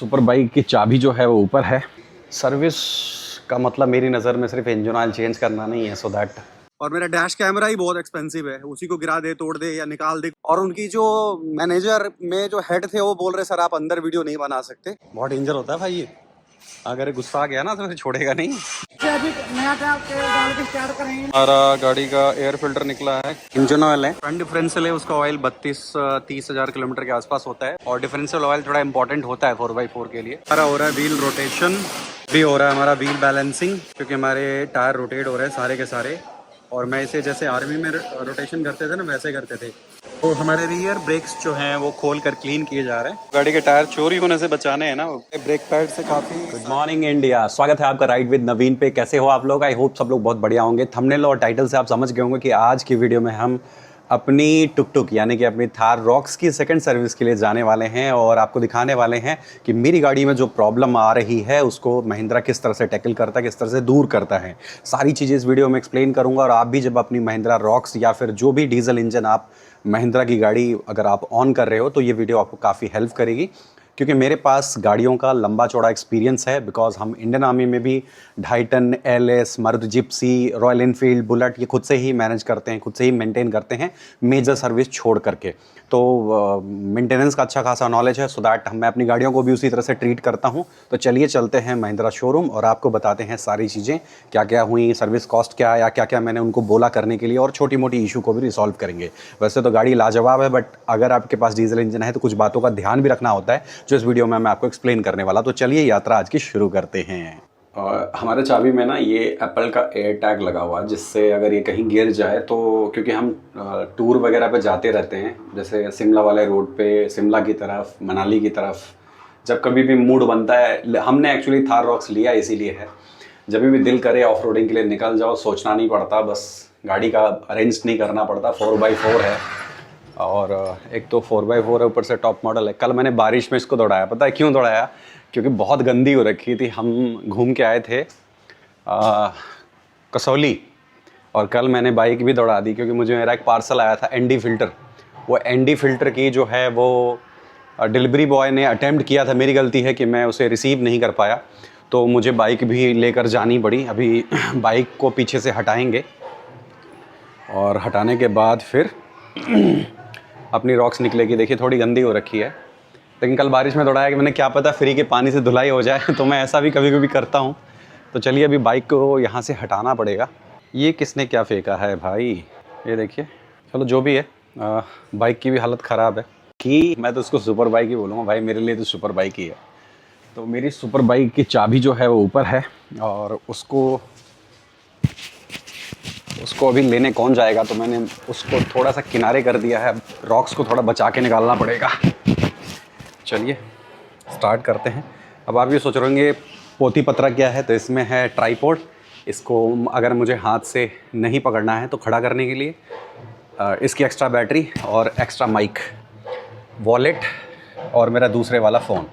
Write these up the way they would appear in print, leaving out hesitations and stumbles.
Super bike की चाबी जो है वो ऊपर है। सर्विस का मतलब मेरी नज़र में सिर्फ इंजन ऑयल चेंज करना नहीं है, सो दैट। और मेरा डैश कैमरा ही बहुत एक्सपेंसिव है, उसी को गिरा दे, तोड़ दे या निकाल दे। और उनकी जो मैनेजर में जो हेड थे वो बोल रहे सर आप अंदर वीडियो नहीं बना सकते। बहुत डेंजर होता है भाई ये, अगर गुस्सा आ गया ना तो फिर छोड़ेगा नहीं। हमारा गाड़ी का एयर फिल्टर निकला है, इंजन ऑयल है, फ्रंट डिफरेंशियल है, उसका ऑयल 32-30 हजार किलोमीटर के आसपास होता है। और डिफरेंशियल ऑयल थोड़ा इंपॉर्टेंट होता है 4x4 के लिए। हमारा हो रहा है व्हील रोटेशन, भी हो रहा है हमारा व्हील बैलेंसिंग, क्योंकि हमारे टायर रोटेट हो रहे हैं सारे के सारे। और मैं इसे जैसे आर्मी में रोटेशन करते थे ना वैसे करते थे। तो हमारे रियर ब्रेक्स जो हैं वो खोल कर क्लीन किए जा रहे हैं, गाड़ी के टायर चोरी होने से बचाने हैं ना, ब्रेक पैड से काफ़ी। गुड मॉर्निंग इंडिया, स्वागत है आपका राइड विद नवीन पे। कैसे हो आप लोग? आई होप सब लोग बहुत बढ़िया होंगे। थंबनेल और टाइटल से आप समझ गए होंगे कि आज की वीडियो में हम अपनी टुक यानी कि अपनी थार रॉक्स की सेकंड सर्विस के लिए जाने वाले हैं और आपको दिखाने वाले हैं कि मेरी गाड़ी में जो प्रॉब्लम आ रही है उसको महिंद्रा किस तरह से टैकल करता है, किस तरह से दूर करता है। सारी चीज़ें इस वीडियो में एक्सप्लेन करूंगा। और आप भी जब अपनी महिंद्रा रॉक्स या फिर जो भी डीजल इंजन आप महिंद्रा की गाड़ी अगर आप ऑन कर रहे हो तो ये वीडियो आपको काफ़ी हेल्प करेगी, क्योंकि मेरे पास गाड़ियों का लंबा चौड़ा एक्सपीरियंस है। बिकॉज हम इंडियन आर्मी में भी 2.5 ton LS, Maruti Gypsy, Royal Enfield, Bullet ये खुद से ही मैनेज करते हैं, खुद से ही मेंटेन करते हैं, मेजर सर्विस छोड़ करके। तो मेंटेनेंस का अच्छा खासा नॉलेज है, सो दैट मैं अपनी गाड़ियों को भी उसी तरह से ट्रीट करता हूँ। तो चलिए चलते हैं महिंद्रा शोरूम और आपको बताते हैं सारी चीज़ें, क्या क्या हुई, सर्विस कॉस्ट क्या या क्या क्या मैंने उनको बोला करने के लिए, और छोटी मोटी इशू को भी रिसॉल्व करेंगे। वैसे तो गाड़ी लाजवाब है, बट अगर आपके पास डीजल इंजन है तो कुछ बातों का ध्यान भी रखना होता है, जो इस वीडियो में मैं आपको एक्सप्लेन करने वाला। तो चलिए यात्रा आज की शुरू करते हैं। और हमारे चाबी में ना ये एप्पल का एयर टैग लगा हुआ है, जिससे अगर ये कहीं गिर जाए तो, क्योंकि हम टूर वगैरह पे जाते रहते हैं, जैसे शिमला वाले रोड पे, शिमला की तरफ, मनाली की तरफ, जब कभी भी मूड बनता है, हमने एक्चुअली थार रॉक्स लिया इसीलिए है, जब भी दिल करे ऑफ रोडिंग के लिए निकल जाओ, सोचना नहीं पड़ता, बस गाड़ी का अरेंज नहीं करना पड़ता। 4x4 है और एक तो 4x4 है, ऊपर से टॉप मॉडल है। कल मैंने बारिश में इसको दौड़ाया, पता है क्यों दौड़ाया? क्योंकि बहुत गंदी हो रखी थी। हम घूम के आए थे कसौली, और कल मैंने बाइक भी दौड़ा दी, क्योंकि मुझे मेरा एक पार्सल आया था ND फ़िल्टर। वो ND फ़िल्टर की जो है वो डिलीवरी बॉय ने अटेम्प्ट किया था, मेरी गलती है कि मैं उसे रिसीव नहीं कर पाया, तो मुझे बाइक भी लेकर जानी पड़ी। अभी बाइक को पीछे से हटाएंगे और हटाने के बाद फिर अपनी रॉक्स निकलेगी। देखिए थोड़ी गंदी हो रखी है, लेकिन कल बारिश में दौड़ाया कि मैंने क्या पता फ्री के पानी से धुलाई हो जाए, तो मैं ऐसा भी कभी कभी करता हूँ। तो चलिए अभी बाइक को यहाँ से हटाना पड़ेगा। ये किसने क्या फेंका है भाई, ये देखिए। चलो जो भी है, बाइक की भी हालत ख़राब है कि मैं तो उसको सुपर बाइक ही बोलूँगा भाई, मेरे लिए तो सुपर बाइक ही है। तो मेरी सुपर बाइक की चाबी जो है वो ऊपर है, और उसको अभी लेने कौन जाएगा, तो मैंने उसको थोड़ा सा किनारे कर दिया है। रॉक्स को थोड़ा बचा के निकालना पड़ेगा। चलिए स्टार्ट करते हैं। अब आप ये सोच रहे होंगे पोती पत्रा क्या है, तो इसमें है ट्राईपॉड। इसको अगर मुझे हाथ से नहीं पकड़ना है तो खड़ा करने के लिए इसकी एक्स्ट्रा बैटरी और एक्स्ट्रा माइक, वॉलेट और मेरा दूसरे वाला फ़ोन।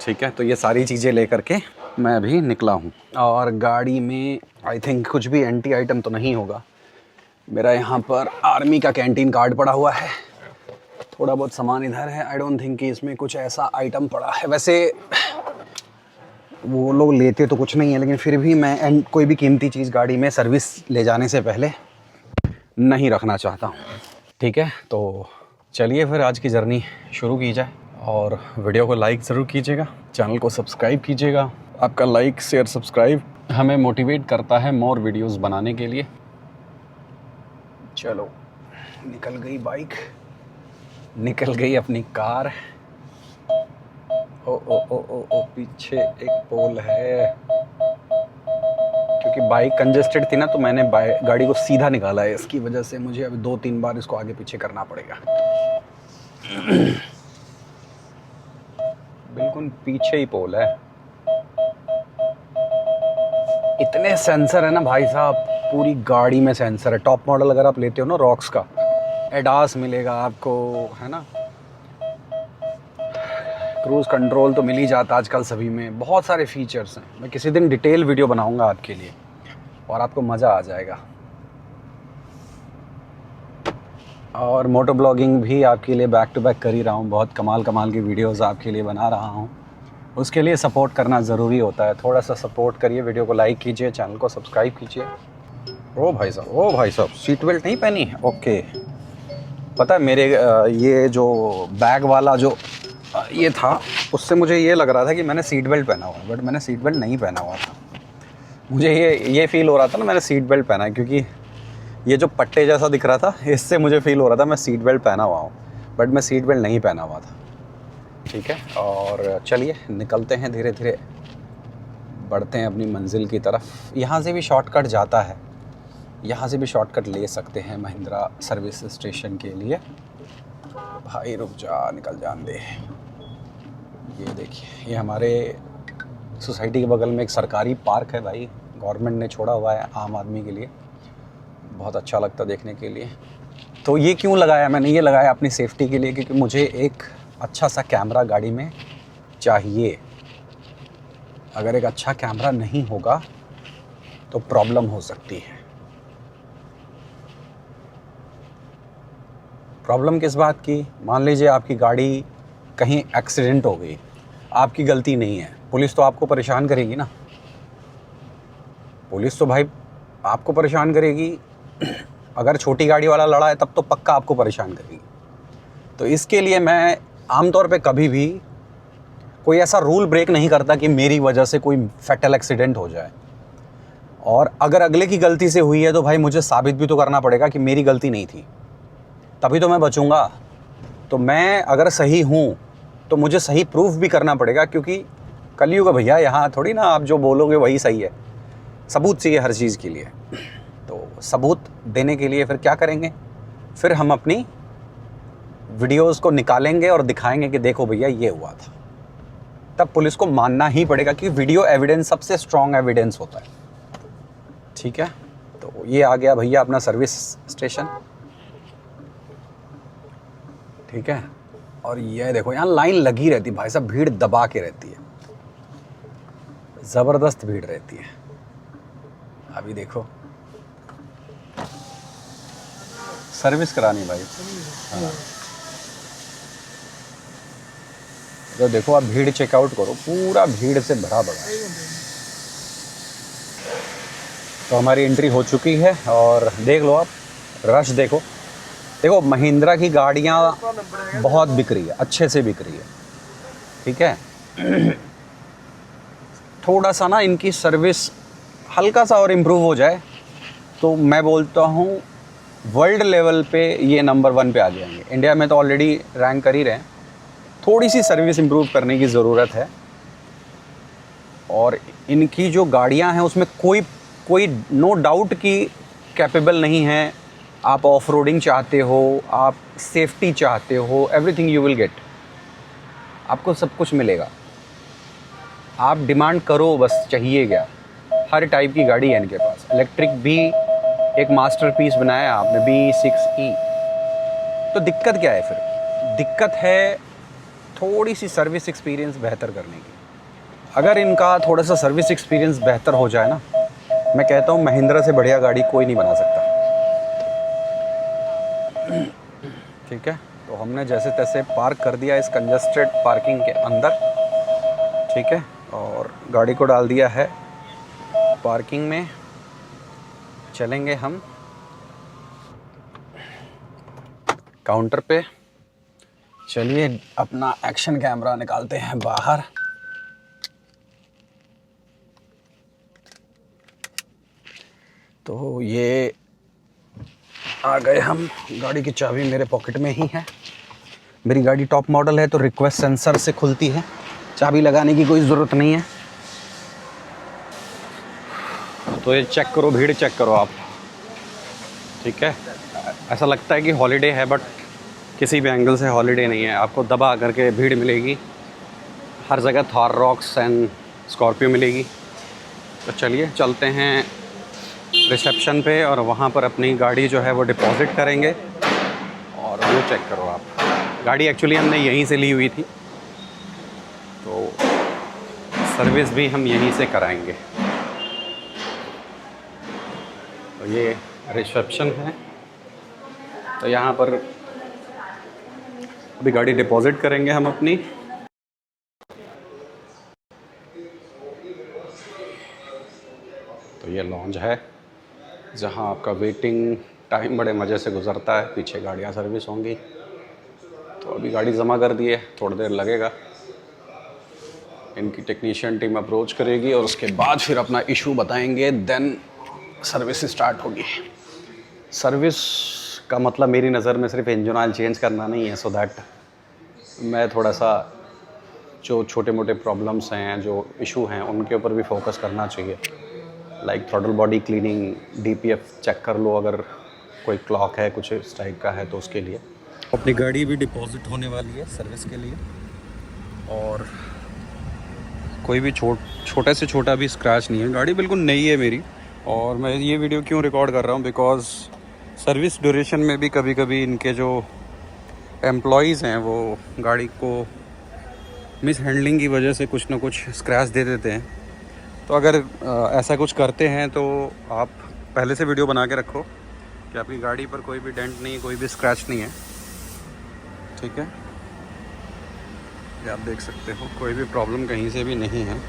ठीक है, तो ये सारी चीज़ें लेकर के मैं अभी निकला हूँ। और गाड़ी में आई थिंक कुछ भी एंटी आइटम तो नहीं होगा। मेरा यहाँ पर आर्मी का कैंटीन कार्ड पड़ा हुआ है, थोड़ा बहुत सामान इधर है। आई डोंट थिंक कि इसमें कुछ ऐसा आइटम पड़ा है। वैसे वो लोग लेते तो कुछ नहीं है, लेकिन फिर भी मैं कोई भी कीमती चीज़ गाड़ी में सर्विस ले जाने से पहले नहीं रखना चाहता हूँ। ठीक है, तो चलिए फिर आज की जर्नी शुरू की जाए। और वीडियो को लाइक ज़रूर कीजिएगा, चैनल को सब्सक्राइब कीजिएगा। आपका लाइक शेयर सब्सक्राइब हमें मोटिवेट करता है मोर वीडियोस बनाने के लिए। चलो निकल गई बाइक, निकल गई अपनी कार। ओ ओ ओ ओ ओ पीछे एक पोल है। क्योंकि बाइक कंजेस्टेड थी ना, तो मैंने गाड़ी को सीधा निकाला है। इसकी वजह से मुझे अभी 2-3 बार इसको आगे पीछे करना पड़ेगा। बिल्कुल पीछे ही पोल है। इतने सेंसर है ना भाई साहब, पूरी गाड़ी में सेंसर है। टॉप मॉडल अगर आप लेते हो ना रॉक्स का, एडास मिलेगा आपको, है ना, क्रूज़ कंट्रोल तो मिल ही जाता आजकल सभी में। बहुत सारे फीचर्स हैं। मैं किसी दिन डिटेल वीडियो बनाऊंगा आपके लिए और आपको मज़ा आ जाएगा। और मोटो ब्लॉगिंग भी आपके लिए बैक टू बैक कर ही रहा हूँ। बहुत कमाल की वीडियोस आपके लिए बना रहा हूँ। उसके लिए सपोर्ट करना ज़रूरी होता है। थोड़ा सा सपोर्ट करिए, वीडियो को लाइक कीजिए, चैनल को सब्सक्राइब कीजिए। ओ भाई साहब सीट बेल्ट नहीं पहनी है? ओके। पता है मेरे ये जो बैग वाला जो ये था, उससे मुझे ये लग रहा था कि मैंने सीट बेल्ट पहना हुआ है, बट मैंने सीट बेल्ट नहीं पहना हुआ था। मुझे ये फील हो रहा था ना मैंने सीट बेल्ट पहना है, क्योंकि ये जो पट्टे जैसा दिख रहा था, इससे मुझे फील हो रहा था मैं सीट बेल्ट पहना हुआ हूँ, बट मैं सीट बेल्ट नहीं पहना हुआ था। ठीक है, और चलिए निकलते हैं, धीरे धीरे बढ़ते हैं अपनी मंजिल की तरफ। यहाँ से भी शॉर्टकट जाता है, यहाँ से भी शॉर्टकट ले सकते हैं महिंद्रा सर्विस स्टेशन के लिए। भाई रुक जा, निकल जान दे। ये देखिए, ये हमारे सोसाइटी के बगल में एक सरकारी पार्क है भाई, गवर्नमेंट ने छोड़ा हुआ है आम आदमी के लिए। बहुत अच्छा लगता देखने के लिए। तो ये क्यों लगाया मैंने? ये लगाया अपनी सेफ्टी के लिए, क्योंकि मुझे एक अच्छा सा कैमरा गाड़ी में चाहिए। अगर एक अच्छा कैमरा नहीं होगा तो प्रॉब्लम हो सकती है। प्रॉब्लम किस बात की? मान लीजिए आपकी गाड़ी कहीं एक्सीडेंट हो गई, आपकी गलती नहीं है, पुलिस तो आपको परेशान करेगी ना। पुलिस तो भाई आपको परेशान करेगी। अगर छोटी गाड़ी वाला लड़ा है तब तो पक्का आपको परेशान करेगी। तो इसके लिए मैं आमतौर पे कभी भी कोई ऐसा रूल ब्रेक नहीं करता कि मेरी वजह से कोई फैटल एक्सीडेंट हो जाए। और अगर अगले की गलती से हुई है तो भाई मुझे साबित भी तो करना पड़ेगा कि मेरी गलती नहीं थी, तभी तो मैं बचूंगा। तो मैं अगर सही हूँ तो मुझे सही प्रूफ भी करना पड़ेगा, क्योंकि कलयुग है भैया, यहाँ थोड़ी ना आप जो बोलोगे वही सही है। सबूत चाहिए हर चीज़ के लिए। तो सबूत देने के लिए फिर क्या करेंगे? फिर हम अपनी वीडियोस को निकालेंगे और दिखाएंगे कि देखो भैया ये हुआ था। तब पुलिस को मानना ही पड़ेगा कि वीडियो एविडेंस सबसे स्ट्रॉन्ग एविडेंस होता है। ठीक है, तो ये आ गया भैया अपना सर्विस स्टेशन। ठीक है, और ये देखो यहाँ लाइन लगी रहती है भाई साहब, भीड़ दबा के रहती है, ज़बरदस्त भीड़ रहती है। अभी देखो सर्विस करानी भाई। हाँ, तो देखो आप भीड़ चेकआउट करो, पूरा भीड़ से भरा पड़ा है। तो हमारी एंट्री हो चुकी है और देख लो आप, रश देखो। देखो महिंद्रा की गाड़ियाँ बहुत बिक रही है, अच्छे से बिक रही है। ठीक है, थोड़ा सा ना इनकी सर्विस हल्का सा और इम्प्रूव हो जाए तो मैं बोलता हूँ वर्ल्ड लेवल पे ये नंबर 1 पे आ जाएंगे। इंडिया में तो ऑलरेडी रैंक कर ही रहे हैं। थोड़ी सी सर्विस इम्प्रूव करने की ज़रूरत है। और इनकी जो गाड़ियाँ हैं उसमें कोई नो डाउट कि कैपेबल नहीं है। आप ऑफ रोडिंग चाहते हो, आप सेफ्टी चाहते हो, एवरीथिंग यू विल गेट। आपको सब कुछ मिलेगा, आप डिमांड करो, बस चाहिए क्या। हर टाइप की गाड़ी है इनके पास। इलेक्ट्रिक भी एक मास्टरपीस बनाया है आपने, B6E। तो दिक्कत क्या है फिर? दिक्कत है थोड़ी सी सर्विस एक्सपीरियंस बेहतर करने की। अगर इनका थोड़ा सा सर्विस एक्सपीरियंस बेहतर हो जाए ना, मैं कहता हूँ महिंद्रा से बढ़िया गाड़ी कोई नहीं बना सकता। ठीक है, तो हमने जैसे तैसे पार्क कर दिया इस कंजस्टेड पार्किंग के अंदर। ठीक है, और गाड़ी को डाल दिया है पार्किंग में। चलेंगे हम काउंटर पे। चलिए अपना एक्शन कैमरा निकालते हैं बाहर। तो ये आ गए हम, गाड़ी की चाबी मेरे पॉकेट में ही है। मेरी गाड़ी टॉप मॉडल है तो रिक्वेस्ट सेंसर से खुलती है, चाबी लगाने की कोई ज़रूरत नहीं है। तो ये चेक करो, भीड़ चेक करो आप। ठीक है, ऐसा लगता है कि हॉलीडे है, बट किसी भी एंगल से हॉलीडे नहीं है। आपको दबा करके भीड़ मिलेगी हर जगह। थार रॉक्स एंड स्कॉर्पियो मिलेगी। तो चलिए चलते हैं रिसेप्शन पे और वहाँ पर अपनी गाड़ी जो है वो डिपॉज़िट करेंगे। और वो चेक करो आप, गाड़ी एक्चुअली हमने यहीं से ली हुई थी, तो सर्विस भी हम यहीं से कराएंगे। तो ये रिसेप्शन है। तो यहाँ पर अभी गाड़ी डिपॉज़िट करेंगे हम अपनी। तो ये लॉन्ज है जहाँ आपका वेटिंग टाइम बड़े मज़े से गुजरता है। पीछे गाड़ियाँ सर्विस होंगी। तो अभी गाड़ी जमा कर दी है, थोड़ी देर लगेगा, इनकी टेक्नीशियन टीम अप्रोच करेगी और उसके बाद फिर अपना इशू बताएंगे, देन सर्विस स्टार्ट होगी। सर्विस का मतलब मेरी नज़र में सिर्फ इंजन ऑयल चेंज करना नहीं है, सो दैट मैं थोड़ा सा जो छोटे मोटे प्रॉब्लम्स हैं, जो इशू हैं, उनके ऊपर भी फोकस करना चाहिए। Like throttle body cleaning, DPF check कर लो, अगर कोई क्लॉक है कुछ इस टाइप का है तो उसके लिए। अपनी गाड़ी भी डिपॉजिट होने वाली है सर्विस के लिए, और कोई भी छोटे से छोटा भी स्क्रैच नहीं है। गाड़ी बिल्कुल नई है मेरी। और मैं ये वीडियो क्यों रिकॉर्ड कर रहा हूँ, बिकॉज़ सर्विस ड्यूरेशन में भी कभी कभी इनके जो एम्प्लॉयज़ हैं वो गाड़ी को मिस हैंडलिंग की वजह से कुछ ना कुछ स्क्रैच दे देते हैं। तो अगर ऐसा कुछ करते हैं तो आप पहले से वीडियो बना के रखो कि आपकी गाड़ी पर कोई भी डेंट नहीं, कोई भी स्क्रैच नहीं है, ठीक है। ये आप देख सकते हो, कोई भी प्रॉब्लम कहीं से भी नहीं है।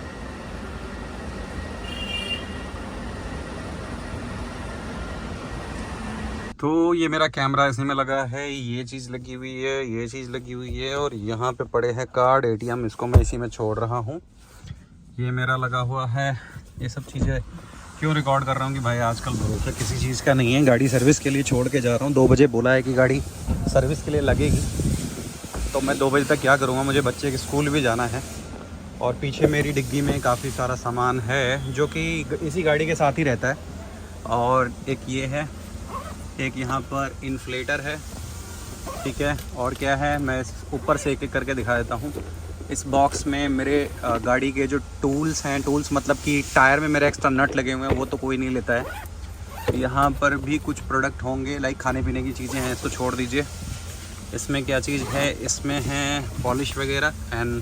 तो ये मेरा कैमरा इसी में लगा है, ये चीज़ लगी हुई है, ये चीज़ लगी हुई है, और यहाँ पे पड़े हैं कार्ड, ATM, इसको मैं इसी में छोड़ रहा हूँ। ये मेरा लगा हुआ है। ये सब चीज़ें क्यों रिकॉर्ड कर रहा हूँ कि भाई आजकल भरोसा किसी चीज़ का नहीं है। गाड़ी सर्विस के लिए छोड़ के जा रहा हूँ, 2 बजे बोला है कि गाड़ी सर्विस के लिए लगेगी। तो मैं 2 बजे तक क्या करूँगा, मुझे बच्चे के स्कूल भी जाना है। और पीछे मेरी डिग्गी में काफ़ी सारा सामान है जो कि इसी गाड़ी के साथ ही रहता है। और एक ये है, एक यहाँ पर इन्फ्लेटर है, ठीक है। और क्या है, मैं ऊपर से एक एक करके दिखा देता हूँ। इस बॉक्स में मेरे गाड़ी के जो टूल्स हैं, टूल्स मतलब कि टायर में मेरे एक्स्ट्रा नट लगे हुए हैं, वो तो कोई नहीं लेता है। यहाँ पर भी कुछ प्रोडक्ट होंगे, लाइक खाने पीने की चीज़ें हैं, इसको छोड़ दीजिए। इसमें क्या चीज़ है, इसमें है पॉलिश वगैरह एंड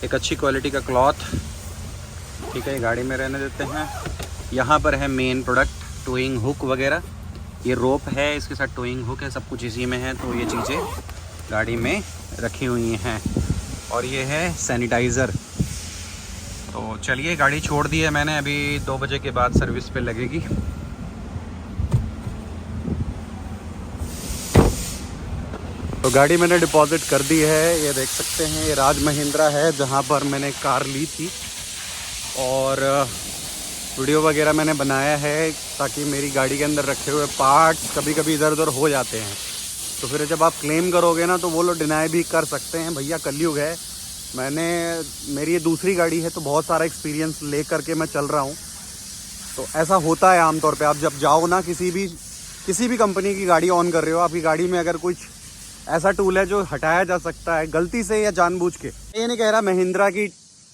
एक अच्छी क्वालिटी का क्लॉथ, ठीक है। ये गाड़ी में रहने देते हैं। यहाँ पर है मेन प्रोडक्ट, टोइंग हुक वगैरह, ये रोप है, इसके साथ टोइंग हुक है, सब कुछ इसी में है। तो ये चीज़ें गाड़ी में रखी हुई हैं। और ये है सैनिटाइज़र। तो चलिए, गाड़ी छोड़ दी है मैंने, अभी 2 बजे के बाद सर्विस पे लगेगी। तो गाड़ी मैंने डिपॉजिट कर दी है, ये देख सकते हैं। ये राज महिंद्रा है जहाँ पर मैंने कार ली थी, और वीडियो वगैरह मैंने बनाया है ताकि मेरी गाड़ी के अंदर रखे हुए पार्ट्स कभी कभी इधर उधर हो जाते हैं। तो फिर जब आप क्लेम करोगे ना, तो वो लोग डिनाई भी कर सकते हैं। भैया कलयुग है, मेरी ये दूसरी गाड़ी है, तो बहुत सारा एक्सपीरियंस ले करके मैं चल रहा हूँ। तो ऐसा होता है आमतौर पे। आप जब जाओ ना, किसी भी कंपनी की गाड़ी ऑन कर रहे हो, आपकी गाड़ी में अगर कुछ ऐसा टूल है जो हटाया जा सकता है गलती से या जानबूझ के, ये नहीं कह रहा महिंद्रा की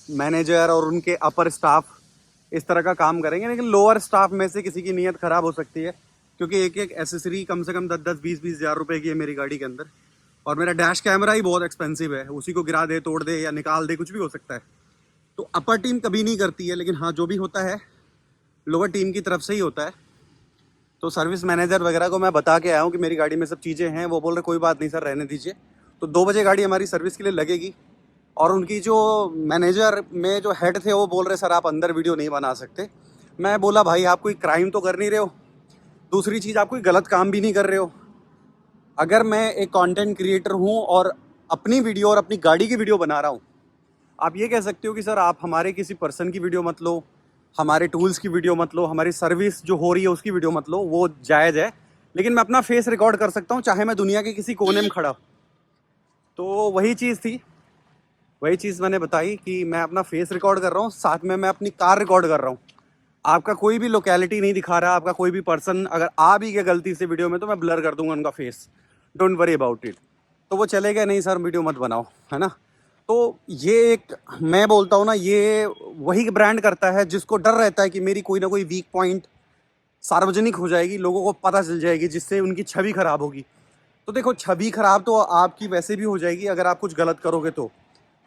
मैनेजर और उनके अपर स्टाफ इस तरह का काम करेंगे, लेकिन लोअर स्टाफ में से किसी की नीयत ख़राब हो सकती है। क्योंकि एक एक एसेसरी कम से कम 10-10, 20-20 हज़ार रुपए की है मेरी गाड़ी के अंदर। और मेरा डैश कैमरा ही बहुत एक्सपेंसिव है, उसी को गिरा दे, तोड़ दे या निकाल दे, कुछ भी हो सकता है। तो अपर टीम कभी नहीं करती है, लेकिन हाँ, जो भी होता है लोअर टीम की तरफ से ही होता है। तो सर्विस मैनेजर वगैरह को मैं बता के आया हूँ कि मेरी गाड़ी में सब चीज़ें हैं। वो बोल रहे कोई बात नहीं सर, रहने दीजिए। तो 2 बजे गाड़ी हमारी सर्विस के लिए लगेगी। और उनकी जो मैनेजर में जो हेड थे, वो बोल रहे सर आप अंदर वीडियो नहीं बना सकते। मैं बोला भाई आप कोई क्राइम तो कर नहीं रहे हो, दूसरी चीज़ आप कोई गलत काम भी नहीं कर रहे हो। अगर मैं एक कंटेंट क्रिएटर हूँ और अपनी वीडियो और अपनी गाड़ी की वीडियो बना रहा हूँ, आप ये कह सकते हो कि सर आप हमारे किसी पर्सन की वीडियो मत लो, हमारे टूल्स की वीडियो मत लो, हमारी सर्विस जो हो रही है उसकी वीडियो मत लो, वो जायज़ है। लेकिन मैं अपना फेस रिकॉर्ड कर सकता हूँ, चाहे मैं दुनिया के किसी कोने में खड़ा। तो वही चीज़ थी, वही चीज़ मैंने बताई कि मैं अपना फेस रिकॉर्ड कर रहा हूँ, साथ में मैं अपनी कार रिकॉर्ड कर रहा हूँ। आपका कोई भी लोकेलिटी नहीं दिखा रहा, आपका कोई भी पर्सन अगर आ भी गया गलती से वीडियो में, तो मैं ब्लर कर दूंगा उनका face, don't worry about it. तो वो चलेगा नहीं सर वीडियो मत बनाओ, है ना। तो ये एक, मैं बोलता हूँ ना, ये वही ब्रांड करता है जिसको डर रहता है कि मेरी कोई ना कोई वीक पॉइंट सार्वजनिक हो जाएगी, लोगों को पता चल जाएगी, जिससे उनकी छवि खराब होगी। तो देखो, छवि खराब तो आपकी वैसे भी हो जाएगी अगर आप कुछ गलत करोगे। तो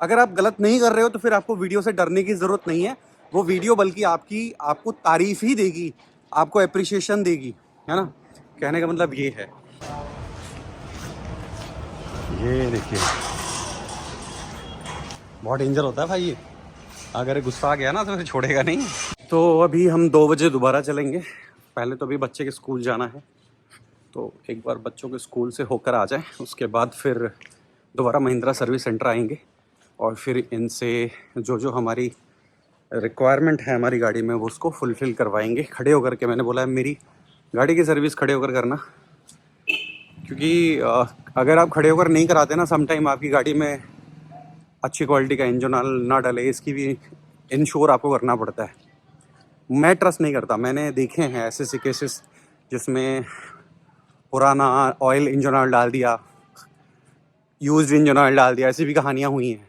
अगर आप गलत नहीं कर रहे हो तो फिर आपको वीडियो से डरने की ज़रूरत नहीं है। वो वीडियो बल्कि आपको तारीफ़ ही देगी, आपको अप्रिशिएशन देगी, है ना। कहने का मतलब ये है। ये देखिए, बहुत डेंजर होता है भाई ये, अगर गुस्सा आ गया ना तो फिर छोड़ेगा नहीं। तो अभी हम 2 बजे दोबारा चलेंगे। पहले तो अभी बच्चे के स्कूल जाना है, तो एक बार बच्चों के स्कूल से होकर आ जाए, उसके बाद फिर दोबारा महिंद्रा सर्विस सेंटर आएंगे और फिर इनसे जो जो हमारी रिक्वायरमेंट है हमारी गाड़ी में वो उसको फुलफ़िल करवाएंगे खड़े होकर के। मैंने बोला है मेरी गाड़ी की सर्विस खड़े होकर करना, क्योंकि अगर आप खड़े होकर नहीं कराते ना, सम टाइम आपकी गाड़ी में अच्छी क्वालिटी का इंजन ऑयल ना डले, इसकी भी इंश्योर आपको करना पड़ता है। मैं ट्रस्ट नहीं करता, मैंने देखे हैं ऐसे ऐसे केसेस जिसमें पुराना ऑयल इंजन ऑयल डाल दिया, यूज्ड इंजन ऑयल डाल दिया, ऐसी भी कहानियाँ हुई हैं,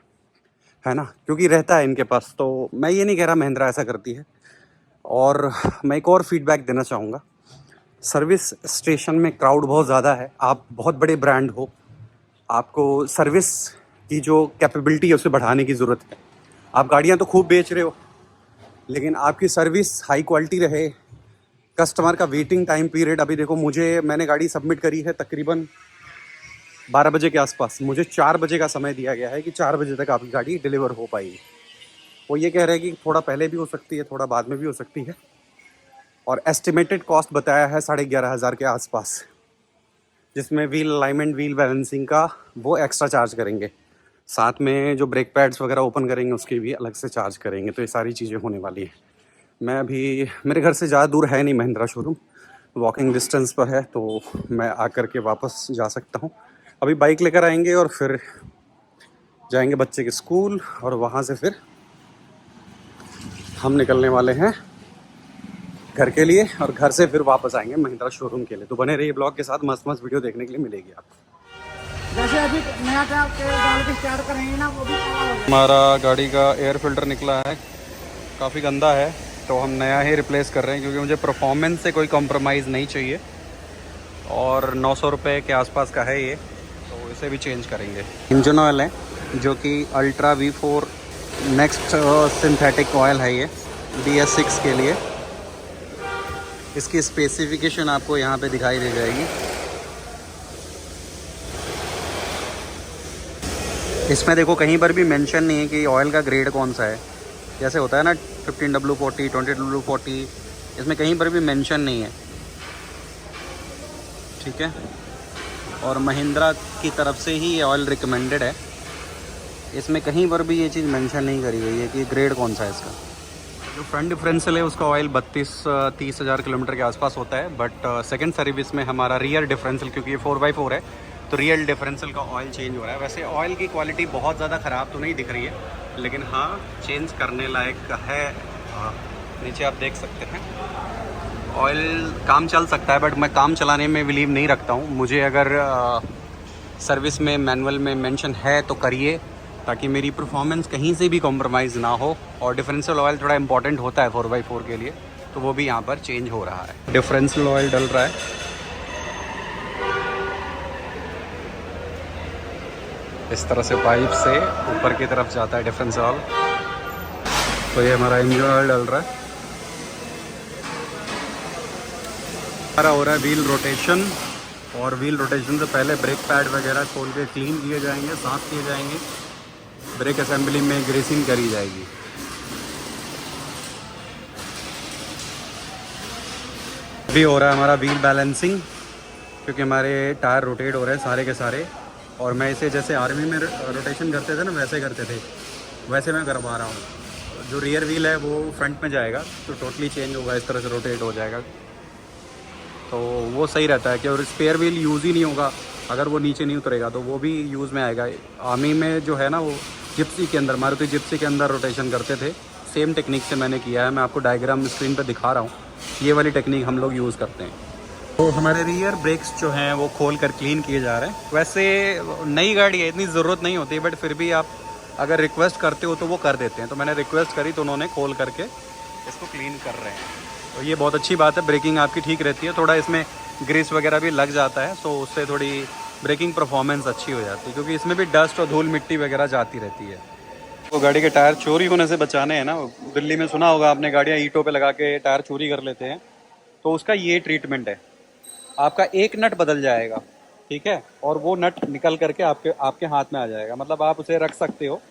है ना, क्योंकि रहता है इनके पास। तो मैं ये नहीं कह रहा महिंद्रा ऐसा करती है। और मैं एक और फीडबैक देना चाहूँगा, सर्विस स्टेशन में क्राउड बहुत ज़्यादा है। आप बहुत बड़े ब्रांड हो, आपको सर्विस की जो कैपेबिलिटी है उसे बढ़ाने की ज़रूरत है। आप गाड़ियाँ तो खूब बेच रहे हो, लेकिन आपकी सर्विस हाई क्वालिटी रहे, कस्टमर का वेटिंग टाइम पीरियड। अभी देखो मैंने गाड़ी सबमिट करी है तकरीबन 12 बजे के आसपास, मुझे 4 बजे का समय दिया गया है कि 4 बजे तक आपकी गाड़ी डिलीवर हो पाएगी। वो ये कह रहे हैं कि थोड़ा पहले भी हो सकती है, थोड़ा बाद में भी हो सकती है, और एस्टिमेटेड कॉस्ट बताया है 11,500 के आसपास, जिसमें व्हील अलाइनमेंट, व्हील बैलेंसिंग का वो एक्स्ट्रा चार्ज करेंगे, साथ में जो ब्रेक पैड्स वगैरह ओपन करेंगे उसके भी अलग से चार्ज करेंगे। तो ये सारी चीज़ें होने वाली हैं। मैं अभी, मेरे घर से ज़्यादा दूर है नहीं महिंद्रा शोरूम, वॉकिंग डिस्टेंस पर है, तो मैं आकर के वापस जा सकता हूँ। अभी बाइक लेकर आएंगे और फिर जाएंगे बच्चे के स्कूल, और वहाँ से फिर हम निकलने वाले हैं घर के लिए, और घर से फिर वापस आएंगे महिंद्रा शोरूम के लिए। तो बने रहिए ब्लॉग के साथ, मस्त मस्त वीडियो देखने के लिए मिलेगी आपको। जैसे अभी नया ट्रक डाल के स्टार्ट करेंगे ना, वो भी काला हो जाएगा। हमारा गाड़ी का एयर फिल्टर निकला है, काफ़ी गंदा है, तो हम नया ही रिप्लेस कर रहे हैं, क्योंकि मुझे परफॉर्मेंस से कोई कॉम्प्रोमाइज़ नहीं चाहिए। और 900 रुपये के आसपास का है ये, तो इसे भी चेंज करेंगे। इंजन ऑयल है जो कि ultra V4 next synthetic oil है, ये DS6 के लिए। इसकी स्पेसिफिकेशन आपको यहाँ पे दिखाई दे जाएगी। इसमें देखो कहीं पर भी मेंशन नहीं है कि ऑयल का ग्रेड कौन सा है। जैसे होता है ना 15W40, 20W40, इसमें कहीं पर भी मेंशन नहीं है, ठीक है। और महिंद्रा की तरफ से ही ये ऑयल रिकमेंडेड है, इसमें कहीं पर भी ये चीज़ मेंशन नहीं करी गई है कि ग्रेड कौन सा है इसका। जो फ्रंट डिफरेंशियल है उसका ऑयल 32-30 हज़ार किलोमीटर के आसपास होता है, बट सेकंड सर्विस में हमारा रियर डिफरेंशियल, क्योंकि ये 4x4 है, तो रियल डिफरेंशियल का ऑयल चेंज हो रहा है। वैसे ऑयल की क्वालिटी बहुत ज़्यादा ख़राब तो नहीं दिख रही है, लेकिन हाँ चेंज करने लायक है। नीचे आप देख सकते हैं ऑयल काम चल सकता है, बट मैं काम चलाने में बिलीव नहीं रखता हूँ। मुझे अगर सर्विस में मैनुअल में मेंशन है तो करिए, ताकि मेरी परफॉर्मेंस कहीं से भी कॉम्प्रोमाइज़ ना हो। और डिफरेंशियल ऑयल थोड़ा इंपॉर्टेंट होता है 4x4 के लिए, तो वो भी यहाँ पर चेंज हो रहा है। डिफरेंशियल ऑयल डल रहा है, इस तरह से पाइप से ऊपर की तरफ जाता है डिफरेंशियल ऑयल। तो ये हमारा इंजन ऑयल डल रहा है। हमारा हो रहा है व्हील रोटेशन, और व्हील रोटेशन से पहले ब्रेक पैड वगैरह खोल के क्लीन किए जाएंगे, साफ़ किए जाएंगे, ब्रेक असेंबली में ग्रेसिंग करी जाएगी। भी हो रहा है हमारा व्हील बैलेंसिंग, क्योंकि हमारे टायर रोटेट हो रहे हैं सारे के सारे, और मैं इसे जैसे आर्मी में रोटेशन करते थे ना वैसे करते थे, वैसे मैं करवा रहा हूँ। जो रियर व्हील है वो फ्रंट में जाएगा, तो टोटली चेंज होगा, इस तरह से रोटेट हो जाएगा, तो वो सही रहता है कि। और स्पेयर व्हील यूज़ ही नहीं होगा, अगर वो नीचे नहीं उतरेगा तो वो भी यूज़ में आएगा। आर्मी में जो है ना, वो जिप्सी के अंदर, मारुति जिप्सी के अंदर रोटेशन करते थे, सेम टेक्निक से मैंने किया है। मैं आपको डायग्राम स्क्रीन पर दिखा रहा हूँ, ये वाली टेक्निक हम लोग यूज़ करते हैं। तो हमारे रियर ब्रेक्स जो हैं वो खोल कर क्लीन किए जा रहे हैं। वैसे नई गाड़ी है, इतनी ज़रूरत नहीं होती, बट फिर भी आप अगर रिक्वेस्ट करते हो तो वो कर देते हैं। तो मैंने रिक्वेस्ट करी तो उन्होंने खोल करके इसको क्लीन कर रहे हैं, तो ये बहुत अच्छी बात है। ब्रेकिंग आपकी ठीक रहती है, थोड़ा इसमें ग्रीस वगैरह भी लग जाता है, तो उससे थोड़ी ब्रेकिंग परफॉर्मेंस अच्छी हो जाती है, क्योंकि इसमें भी डस्ट और धूल मिट्टी वगैरह जाती रहती है। वो गाड़ी के टायर चोरी होने से बचाने हैं ना, दिल्ली में सुना होगा आपने, गाड़ियाँ ईंटों पे लगा के टायर चोरी कर लेते हैं, तो उसका ये ट्रीटमेंट है। आपका एक नट बदल जाएगा, ठीक है, और वो नट निकल करके आपके हाथ में आ जाएगा। मतलब आप उसे रख सकते हो,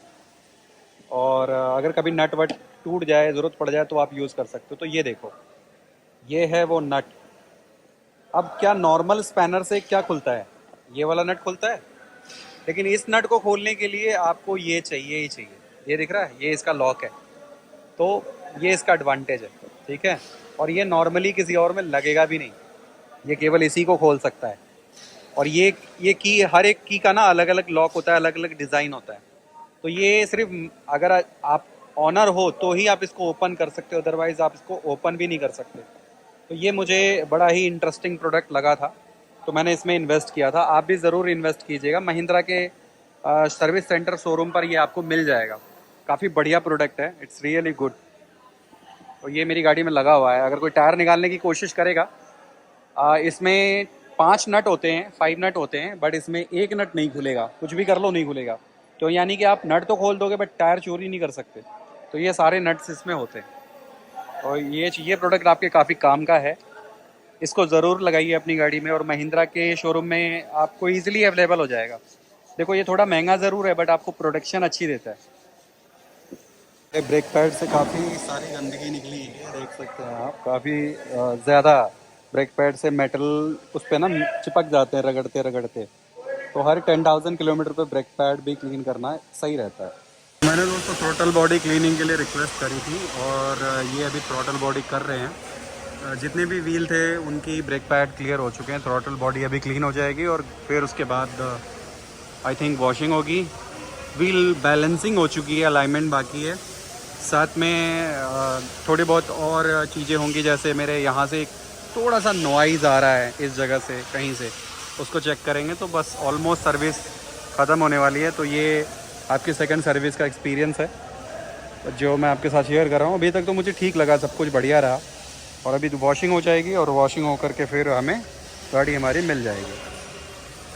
और अगर कभी नट वट टूट जाए, ज़रूरत पड़ जाए, तो आप यूज़ कर सकते हो। तो ये देखो, ये है वो नट। अब क्या नॉर्मल स्पैनर से क्या खुलता है, ये वाला नट खुलता है, लेकिन इस नट को खोलने के लिए आपको ये चाहिए ही चाहिए। ये दिख रहा है, ये इसका लॉक है, तो ये इसका एडवांटेज है, ठीक है। और ये नॉर्मली किसी और में लगेगा भी नहीं, ये केवल इसी को खोल सकता है। और ये की, हर एक की का ना अलग अलग लॉक होता है, अलग अलग डिज़ाइन होता है। तो ये सिर्फ अगर आप ऑनर हो तो ही आप इसको ओपन कर सकते हो, अदरवाइज़ आप इसको ओपन भी नहीं कर सकते। तो ये मुझे बड़ा ही इंटरेस्टिंग प्रोडक्ट लगा था, तो मैंने इसमें इन्वेस्ट किया था। आप भी ज़रूर इन्वेस्ट कीजिएगा। महिंद्रा के सर्विस सेंटर शोरूम पर ये आपको मिल जाएगा। काफ़ी बढ़िया प्रोडक्ट है, इट्स रियली गुड। तो ये मेरी गाड़ी में लगा हुआ है। अगर कोई टायर निकालने की कोशिश करेगा, इसमें 5 नट होते हैं, 5 नट होते हैं, बट इसमें एक नट नहीं खुलेगा, कुछ भी कर लो नहीं खुलेगा। तो यानी कि आप नट तो खोल दोगे बट टायर चोरी नहीं कर सकते। तो ये सारे नट्स इसमें होते हैं और ये प्रोडक्ट आपके काफ़ी काम का है। इसको ज़रूर लगाइए अपनी गाड़ी में और महिंद्रा के शोरूम में आपको ईजिली अवेलेबल हो जाएगा। देखो ये थोड़ा महंगा ज़रूर है बट आपको प्रोडक्शन अच्छी देता है। ब्रेक पैड से काफ़ी सारी गंदगी निकली है, देख सकते हैं आप। काफ़ी ज़्यादा ब्रेक पैड से मेटल उस पर ना चिपक जाते हैं रगड़ते रगड़ते। तो हर 10,000 किलोमीटर पे ब्रेक पैड भी क्लीन करना सही रहता है। मैंने दोस्तों थ्रोटल बॉडी क्लीनिंग के लिए रिक्वेस्ट करी थी और ये अभी थ्रोटल बॉडी कर रहे हैं। जितने भी व्हील थे उनकी ब्रेक पैड क्लियर हो चुके हैं। थ्रोटल बॉडी अभी क्लीन हो जाएगी और फिर उसके बाद आई थिंक वॉशिंग होगी। व्हील बैलेंसिंग हो चुकी है, अलाइनमेंट बाकी है। साथ में थोड़ी बहुत और चीज़ें होंगी, जैसे मेरे यहाँ से थोड़ा सा नॉइज़ आ रहा है इस जगह से कहीं से, उसको चेक करेंगे। तो बस ऑलमोस्ट सर्विस ख़त्म होने वाली है। तो ये आपकी सेकंड सर्विस का एक्सपीरियंस है जो मैं आपके साथ शेयर कर रहा हूँ। अभी तक तो मुझे ठीक लगा, सब कुछ बढ़िया रहा। और अभी तो वॉशिंग हो जाएगी और वॉशिंग हो करके फिर हमें गाड़ी हमारी मिल जाएगी।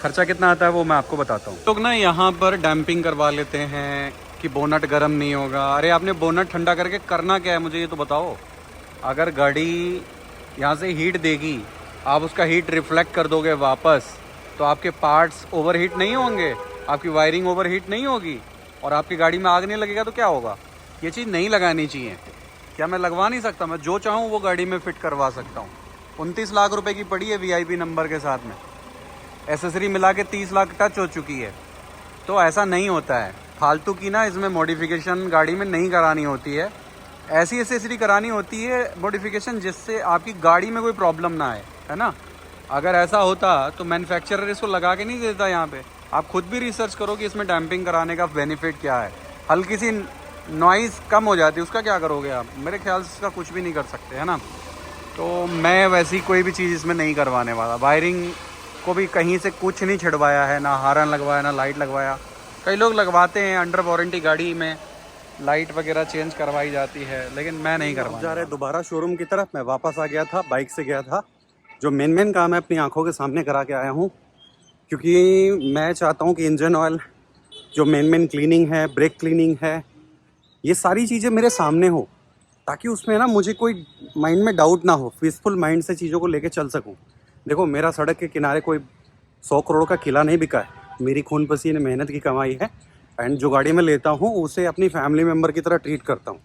खर्चा कितना आता है वो मैं आपको बताता हूँ। लोग ना यहाँ पर डैम्पिंग करवा लेते हैं कि बोनट गर्म नहीं होगा। अरे आपने बोनट ठंडा करके करना क्या है, मुझे ये तो बताओ। अगर गाड़ी यहाँ से हीट देगी, आप उसका हीट रिफ्लेक्ट कर दोगे वापस, तो आपके पार्ट्स ओवरहीट नहीं होंगे, आपकी वायरिंग ओवरहीट नहीं होगी और आपकी गाड़ी में आग नहीं लगेगा। तो क्या होगा? ये चीज़ नहीं लगानी चाहिए। क्या मैं लगवा नहीं सकता? मैं जो चाहूँ वो गाड़ी में फ़िट करवा सकता हूँ। 29 लाख रुपए की पड़ी है VIP नंबर के साथ में, एसेसरी मिला के 30 लाख टच हो चुकी है। तो ऐसा नहीं होता है, फालतू की ना इसमें मॉडिफिकेशन गाड़ी में नहीं करानी होती है। ऐसी एसेसरी करानी होती है मॉडिफिकेशन जिससे आपकी गाड़ी में कोई प्रॉब्लम ना आए, है ना। अगर ऐसा होता तो मैन्युफैक्चरर इसको लगा के नहीं देता यहाँ पे। आप खुद भी रिसर्च करो कि इसमें डैम्पिंग कराने का बेनिफिट क्या है। हल्की सी नॉइज़ कम हो जाती है, उसका क्या करोगे आप? मेरे ख्याल से इसका कुछ भी नहीं कर सकते, है ना। तो मैं वैसी कोई भी चीज़ इसमें नहीं करवाने वाला। वायरिंग को भी कहीं से कुछ नहीं छिड़वाया है, ना हारन लगवाया, ना लाइट लगवाया। कई लोग लगवाते हैं, अंडर वारंटी गाड़ी में लाइट वगैरह चेंज करवाई जाती है, लेकिन मैं नहीं करवा जा रहा। दोबारा शोरूम की तरफ मैं वापस आ गया था, बाइक से गया था। जो मेन काम है अपनी आंखों के सामने करा के आया हूँ, क्योंकि मैं चाहता हूँ कि इंजन ऑयल जो मेन क्लीनिंग है, ब्रेक क्लीनिंग है, ये सारी चीज़ें मेरे सामने हो, ताकि उसमें ना मुझे कोई माइंड में डाउट ना हो, पीसफुल माइंड से चीज़ों को लेके चल सकूँ। देखो मेरा सड़क के किनारे कोई 100 करोड़ का किला नहीं बिका है, मेरी खून पसीने मेहनत की कमाई है। एंड जो गाड़ी में लेता हूँ उसे अपनी फैमिली मेम्बर की तरह ट्रीट करता हूँ।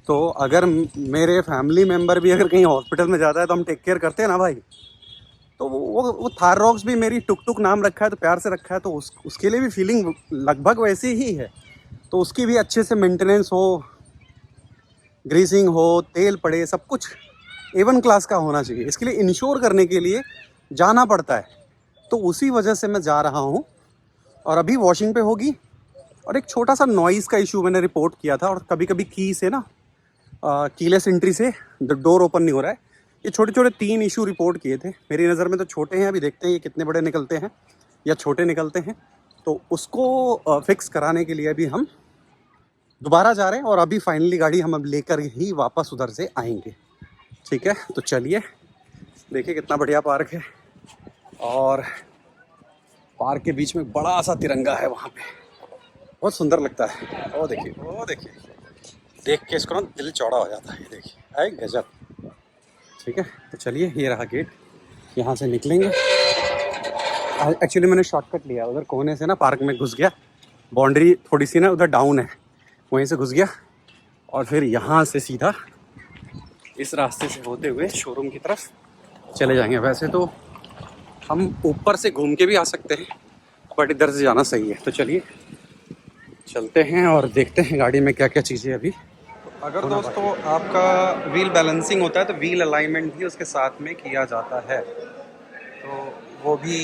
तो अगर मेरे फैमिली मेम्बर भी अगर कहीं हॉस्पिटल में जाता है तो हम टेक केयर करते हैं ना भाई। तो वो थार रॉक्स भी मेरी टुक टुक नाम रखा है तो प्यार से रखा है, तो उसके लिए भी फीलिंग लगभग वैसी ही है। तो उसकी भी अच्छे से मेंटेनेंस हो, ग्रीसिंग हो, तेल पड़े, सब कुछ A1 क्लास का होना चाहिए। इसके लिए इंश्योर करने के लिए जाना पड़ता है, तो उसी वजह से मैं जा रहा हूँ। और अभी वॉशिंग पे होगी। और एक छोटा सा नॉइज़ का इशू मैंने रिपोर्ट किया था, और कभी कभी की से ना कीलेस एंट्री से डोर ओपन नहीं हो रहा है। ये छोटे छोटे 3 इशू रिपोर्ट किए थे। मेरी नज़र में तो छोटे हैं, अभी देखते हैं ये कितने बड़े निकलते हैं या छोटे निकलते हैं। तो उसको फिक्स कराने के लिए अभी हम दोबारा जा रहे हैं, और अभी फाइनली गाड़ी हम अब लेकर ही वापस उधर से आएंगे। ठीक है, तो चलिए। देखिए कितना बढ़िया पार्क है, और पार्क के बीच में बड़ा सा तिरंगा है वहाँ पे, बहुत सुंदर लगता है। वो देखिए, वो देखिए, देख के इसको ना दिल चौड़ा हो जाता है। ये देखिए, है गजब। ठीक है, तो चलिए, ये रहा गेट, यहाँ से निकलेंगे। एक्चुअली मैंने शॉर्टकट लिया, उधर कोने से ना पार्क में घुस गया। बाउंड्री थोड़ी सी ना उधर डाउन है, वहीं से घुस गया और फिर यहाँ से सीधा इस रास्ते से होते हुए शोरूम की तरफ चले जाएंगे। वैसे तो हम ऊपर से घूम के भी आ सकते हैं, बट इधर से जाना सही है। तो चलिए चलते हैं और देखते हैं गाड़ी में क्या क्या चीज़ें अभी। अगर दोस्तों आपका व्हील बैलेंसिंग होता है तो व्हील अलाइनमेंट भी उसके साथ में किया जाता है, तो वो भी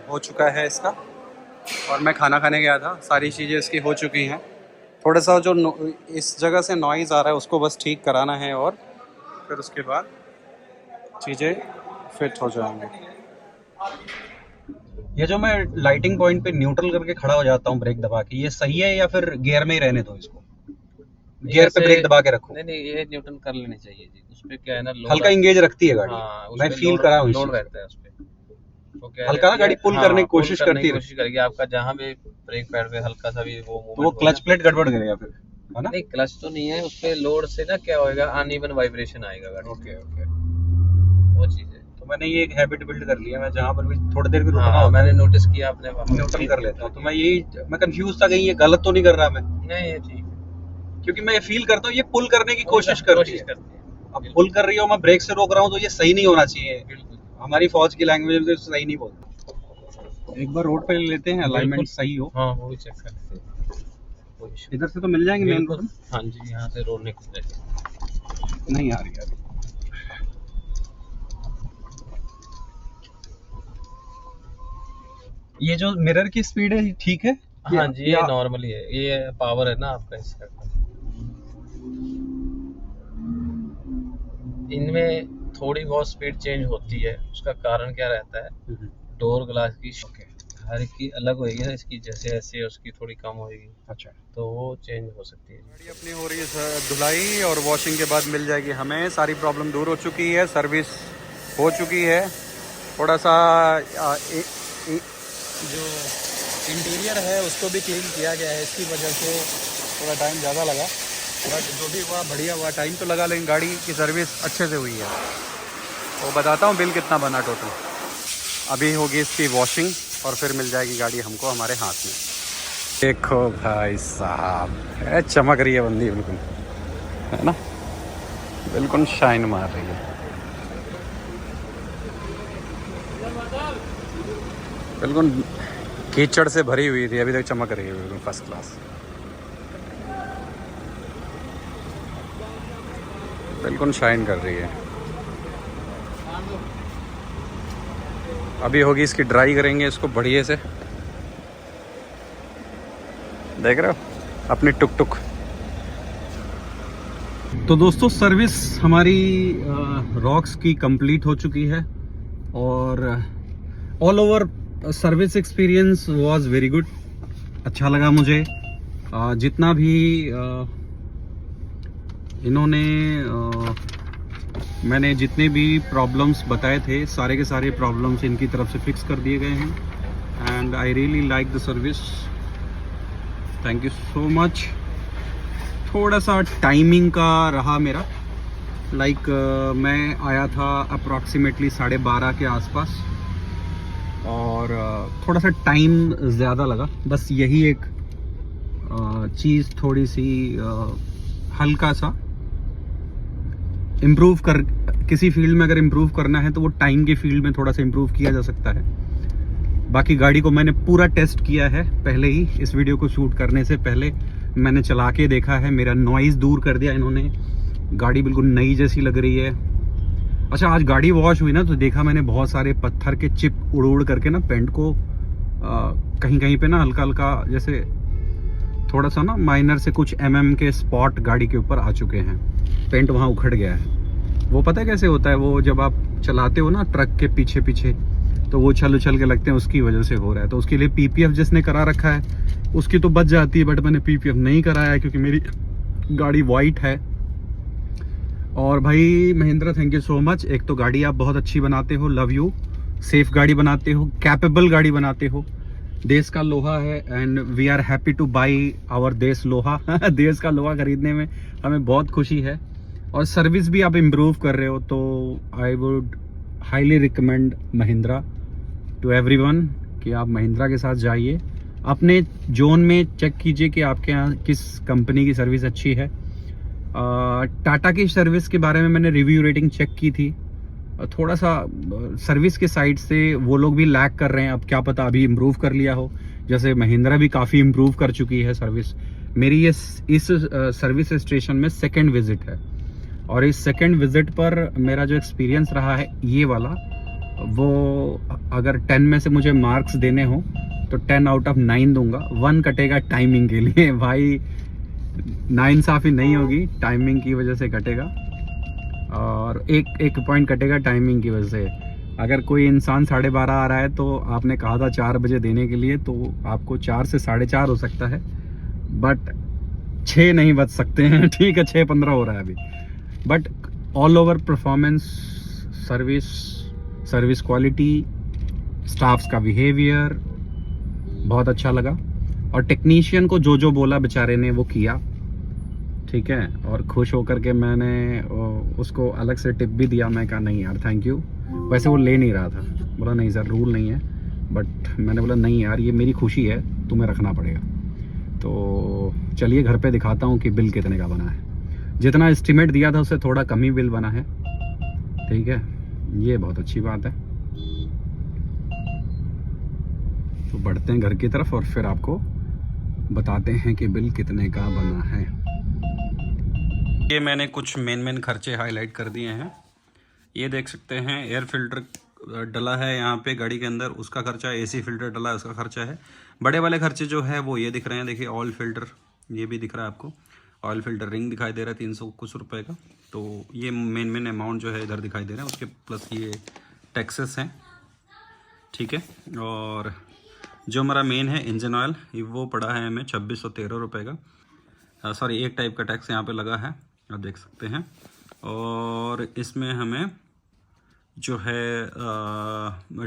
हो चुका है इसका। और मैं खाना खाने गया था, सारी चीज़ें इसकी हो चुकी हैं। थोड़ा सा जो इस जगह से नॉइज़ आ रहा है उसको बस ठीक कराना है और फिर उसके बाद चीज़ें फिट हो जाएंगे। ये जो मैं लाइटिंग पॉइंट पे न्यूट्रल करके खड़ा हो जाता हूँ ब्रेक दबा के, ये सही है या फिर गियर में ही रहने दो इसको? गियर पे ब्रेक दबा के रखो? नहीं ये न्यूट्रल कर लेनी चाहिए जी। उस पे क्या है ना, हल्का इंगेज रखती है गाड़ी। हाँ, मैं फील करा हूँ, लोड रहता है उस पे, तो क्या हल्का ना गाड़ी पुल करने की कोशिश करती है, कोशिश करेगी आपका जहाँ भी ब्रेक पैड पे हल्का सा भी वो क्लच प्लेट गड़बड़ करेगा फिर, है ना? नहीं क्लच तो नहीं है, उस पे लोड से ना क्या होएगा, अनइवन वाइब्रेशन आएगा गाड़ी। ओके ओके, वो चीज है। तो मैंने ये एक हैबिट बिल्ड कर लिया, मैं जहाँ पर भी थोड़ी देर भी रुकना हाँ, मैंने नोटिस किया आपने न्यूट्रल कर लेता हूँ। तो मैं कंफ्यूज था कहीं ये गलत तो नहीं कर रहा मैं, नहीं ये ठीक है, क्योंकि मैं ये फील करता हूँ ये पुल करने की कोशिश करती है। अब बिल्कुल। पुल कर रही हो, मैं ब्रेक से रोक रहा हूँ, तो ये सही नहीं होना चाहिए। बिल्कुल हमारी फौज की लैंग्वेज में सही नहीं बोलते। एक बार रोड पे ले लेते हैं, अलाइनमेंट सही हो। हाँ वो भी चेक कर लेते हैं। कोई issue इधर से तो मिल जाएंगे मेन रोड? हाँ जी, यहाँ से रोड निकल जाएगी। नहीं आ रही है अभी। ये जो मिरर की स्पीड है ठीक है? हाँ जी, ये नॉर्मली है, ये पावर है ना आपका इसका। इनमें थोड़ी बहुत स्पीड चेंज होती है, उसका कारण क्या रहता है, डोर ग्लास की हर एक की अलग होगी ना, इसकी जैसे ऐसे उसकी थोड़ी कम होगी। अच्छा, तो वो चेंज हो सकती है। गाड़ी अपनी हो रही है धुलाई और वॉशिंग के बाद मिल जाएगी हमें। सारी प्रॉब्लम दूर हो चुकी है, सर्विस हो चुकी है। थोड़ा सा जो इंटीरियर है उसको भी क्लीन किया गया है, इसकी वजह से थोड़ा टाइम ज़्यादा लगा, बट जो भी हुआ बढ़िया हुआ। टाइम तो लगा, लेकिन गाड़ी की सर्विस अच्छे से हुई है। तो बताता हूँ बिल कितना बना टोटल। अभी होगी इसकी वॉशिंग और फिर मिल जाएगी गाड़ी हमको हमारे हाथ में। देखो भाई साहब, है चमक रही है बंदी बिल्कुल, है ना, बिल्कुल शाइन मार रही है, बिल्कुल कीचड़ से भरी हुई थी, अभी तक चमक रही है बिल्कुल फर्स्ट क्लास, बिल्कुल शाइन कर रही है। अभी होगी इसकी ड्राई, करेंगे इसको बढ़िया से। देख रहे हो अपनी टुक टुक। तो दोस्तों सर्विस हमारी रॉक्स की कंप्लीट हो चुकी है और all over service experience was very good. अच्छा लगा मुझे। जितना भी इन्होंने मैंने जितने भी प्रॉब्लम्स बताए थे, सारे के सारे प्रॉब्लम्स इनकी तरफ से फिक्स कर दिए गए हैं and I really like the service. Thank you so much. थोड़ा सा टाइमिंग का रहा मेरा, मैं आया था अप्रॉक्सीमेटली 12:30 के आसपास और थोड़ा सा टाइम ज़्यादा लगा। बस यही एक चीज़ थोड़ी सी हल्का सा इम्प्रूव कर, किसी फील्ड में अगर इम्प्रूव करना है तो वो टाइम के फील्ड में थोड़ा सा इम्प्रूव किया जा सकता है। बाकी गाड़ी को मैंने पूरा टेस्ट किया है पहले ही, इस वीडियो को शूट करने से पहले मैंने चला के देखा है, मेरा नॉइज़ दूर कर दिया इन्होंने। गाड़ी बिल्कुल नई जैसी लग रही है। अच्छा, आज गाड़ी वॉश हुई ना तो देखा मैंने बहुत सारे पत्थर के चिप उड़ उड़ करके ना पेंट को कहीं कहीं पे ना हल्का हल्का जैसे थोड़ा सा ना माइनर से कुछ के स्पॉट गाड़ी के ऊपर आ चुके हैं। पेंट वहाँ उखड़ गया है। वो पता है कैसे होता है, वो जब आप चलाते हो ना ट्रक के पीछे पीछे तो वो उछल उछल के लगते हैं, उसकी वजह से हो रहा है। तो उसके लिए पीपीएफ जिसने करा रखा है उसकी तो बच जाती है, बट मैंने पीपीएफ नहीं कराया है क्योंकि मेरी गाड़ी वाइट है। और भाई Mahindra, thank you so much. एक तो गाड़ी आप बहुत अच्छी बनाते हो, लव यू। सेफ गाड़ी बनाते हो, कैपेबल गाड़ी बनाते हो। देश का लोहा है and we are happy to buy our देश लोहा। देश का लोहा खरीदने में हमें बहुत खुशी है। और सर्विस भी आप इम्प्रूव कर रहे हो, तो I would highly recommend Mahindra to everyone कि आप महिंद्रा के साथ जाइए अपने जोन में चेक कीजिए कि आपके यहाँ किस कंपनी की सर्विस अच्छी है। टाटा की सर्विस के बारे में मैंने रिव्यू रेटिंग चेक की थी, थोड़ा सा सर्विस के साइड से वो लोग भी लैग कर रहे हैं। अब क्या पता अभी इम्प्रूव कर लिया हो, जैसे महिंद्रा भी काफ़ी इम्प्रूव कर चुकी है सर्विस। मेरी ये इस सर्विस स्टेशन में सेकंड विजिट है, और इस सेकंड विजिट पर मेरा जो एक्सपीरियंस रहा है ये वाला, वो अगर 10 में से मुझे मार्क्स देने हो तो 10 आउट ऑफ 9 दूंगा। 1 कटेगा टाइमिंग के लिए भाई, नाइंसाफ़ी नहीं होगी, टाइमिंग की वजह से कटेगा, और एक पॉइंट कटेगा टाइमिंग की वजह से। अगर कोई इंसान 12:30 आ रहा है तो आपने कहा था 4 बजे देने के लिए, तो आपको 4 से 4:30 हो सकता है, बट 6 नहीं बच सकते हैं। ठीक है, 6:15 हो रहा है अभी, but all over performance, service quality, staffs का बिहेवियर बहुत अच्छा लगा, और टेक्नीशियन को जो बोला बेचारे ने वो किया, ठीक है। और खुश होकर के मैंने उसको अलग से टिप भी दिया। मैं कहा नहीं यार थैंक यू, वैसे वो ले नहीं रहा था, बोला नहीं सर रूल नहीं है, बट मैंने बोला नहीं यार ये मेरी खुशी है, तुम्हें रखना पड़ेगा। तो चलिए घर पे दिखाता हूँ कि बिल कितने का बना है। जितना एस्टिमेट दिया था उससे थोड़ा कम ही बिल बना है, ठीक है, ये बहुत अच्छी बात है। तो बढ़ते हैं घर की तरफ और फिर आपको बताते हैं कि बिल कितने का बना है। ये मैंने कुछ मेन खर्चे हाईलाइट कर दिए हैं। ये देख सकते हैं, एयर फिल्टर डला है यहाँ पे गाड़ी के अंदर, उसका खर्चा है। एसी फिल्टर डला है, उसका खर्चा है। बड़े वाले खर्चे जो है वो ये दिख रहे हैं, देखिए ऑयल फिल्टर, ये भी दिख रहा है आपको, ऑयल फिल्टर रिंग दिखाई दे रहा है 300 कुछ रुपए का। तो ये मेन अमाउंट जो है इधर दिखाई दे रहा है, उसके प्लस ये टैक्सेस हैं, ठीक है। और जो हमारा मेन है इंजन ऑयल, वो पड़ा है हमें 2613 रुपये का, सॉरी एक टाइप का टैक्स यहाँ पे लगा है, आप देख सकते हैं। और इसमें हमें जो है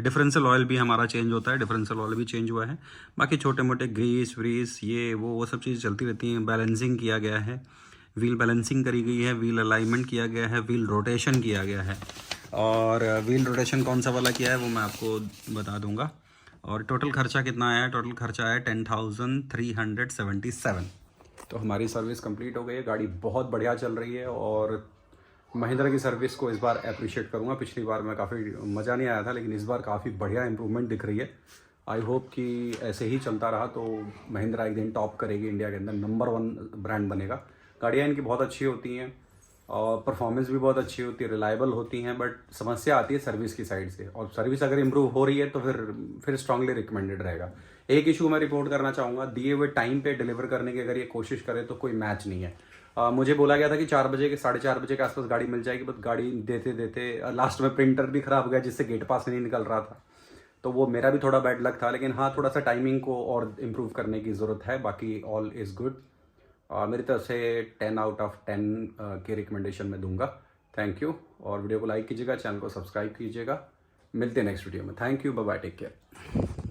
डिफरेंशियल ऑयल भी हमारा चेंज होता है, डिफरेंशियल ऑयल भी चेंज हुआ है। बाकी छोटे मोटे ग्रीस व्रीस ये वो सब चीज़ चलती रहती हैं। बैलेंसिंग किया गया है, व्हील बैलेंसिंग करी गई है, व्हील अलाइनमेंट किया गया है, व्हील रोटेशन किया गया है। और व्हील रोटेशन कौन सा वाला किया है वो मैं आपको बता दूंगा। और टोटल खर्चा कितना आया है? टोटल खर्चा आया 10,377। तो हमारी सर्विस कंप्लीट हो गई है, गाड़ी बहुत बढ़िया चल रही है, और महिंद्रा की सर्विस को इस बार अप्रिशिएट करूँगा। पिछली बार में काफ़ी मज़ा नहीं आया था, लेकिन इस बार काफ़ी बढ़िया इंप्रूवमेंट दिख रही है। आई होप कि ऐसे ही चलता रहा तो महिंद्रा एक दिन टॉप करेगी, इंडिया के अंदर नंबर 1 ब्रांड बनेगा। गाड़ियाँ इनकी बहुत अच्छी होती हैं और परफॉर्मेंस भी बहुत अच्छी होती है, रिलायबल होती हैं, बट समस्या आती है सर्विस की साइड से। और सर्विस अगर इम्प्रूव हो रही है तो फिर स्ट्रांगली रिकमेंडेड रहेगा। एक इशू मैं रिपोर्ट करना चाहूँगा, दिए हुए टाइम पे डिलीवर करने की अगर ये कोशिश करें तो कोई मैच नहीं है। मुझे बोला गया था कि 4 बजे के 4:30 बजे के आसपास गाड़ी मिल जाएगी, बट गाड़ी देते देते लास्ट में प्रिंटर भी ख़राब हो गया, जिससे गेट पास नहीं निकल रहा था। तो वो मेरा भी थोड़ा बैड लक था, लेकिन हाँ थोड़ा सा टाइमिंग को और इम्प्रूव करने की ज़रूरत है। बाकी ऑल इज़ गुड। मेरी तरफ से 10 आउट ऑफ 10 के रिकमेंडेशन में दूंगा। थैंक यू, और वीडियो को लाइक कीजिएगा, चैनल को सब्सक्राइब कीजिएगा। मिलते हैं नेक्स्ट वीडियो में। Thank you, bye bye, take care.